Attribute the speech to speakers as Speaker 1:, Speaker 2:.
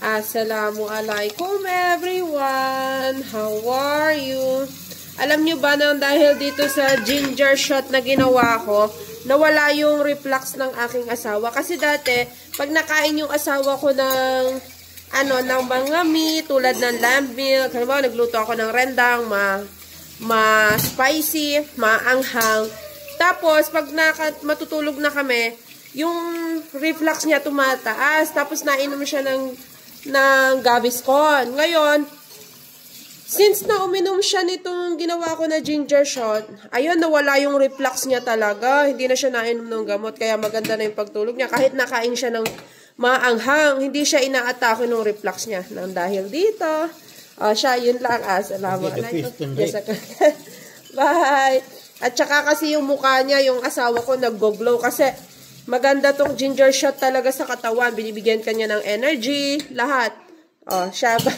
Speaker 1: Assalamualaikum everyone! How are you? Alam nyo ba na dahil dito sa ginger shot na ginawa ko, nawala yung reflux ng aking asawa. Kasi dati, pag nakain yung asawa ko ng mga meat, tulad ng lamb milk, halimbawa, nagluto ako ng rendang, ma-spicy, maanghang. Tapos, pag matutulog na kami, yung reflux niya tumataas. Tapos, nainom siya ng Gaviscon. Ngayon, since na uminom siya nitong ginawa ko na ginger shot, ayun, nawala yung reflux niya talaga. Hindi na siya nainom ng gamot, kaya maganda na yung pagtulog niya. Kahit nakain siya ng maanghang, hindi siya ina-atake ng reflux niya. Nang dahil dito, siya, yun lang. Assalamualaikum. Bye! At saka kasi yung mukha niya, yung asawa ko, nag-glow kasi maganda tong ginger shot talaga sa katawan. Binibigyan ka niya ng energy, lahat. Siya ba?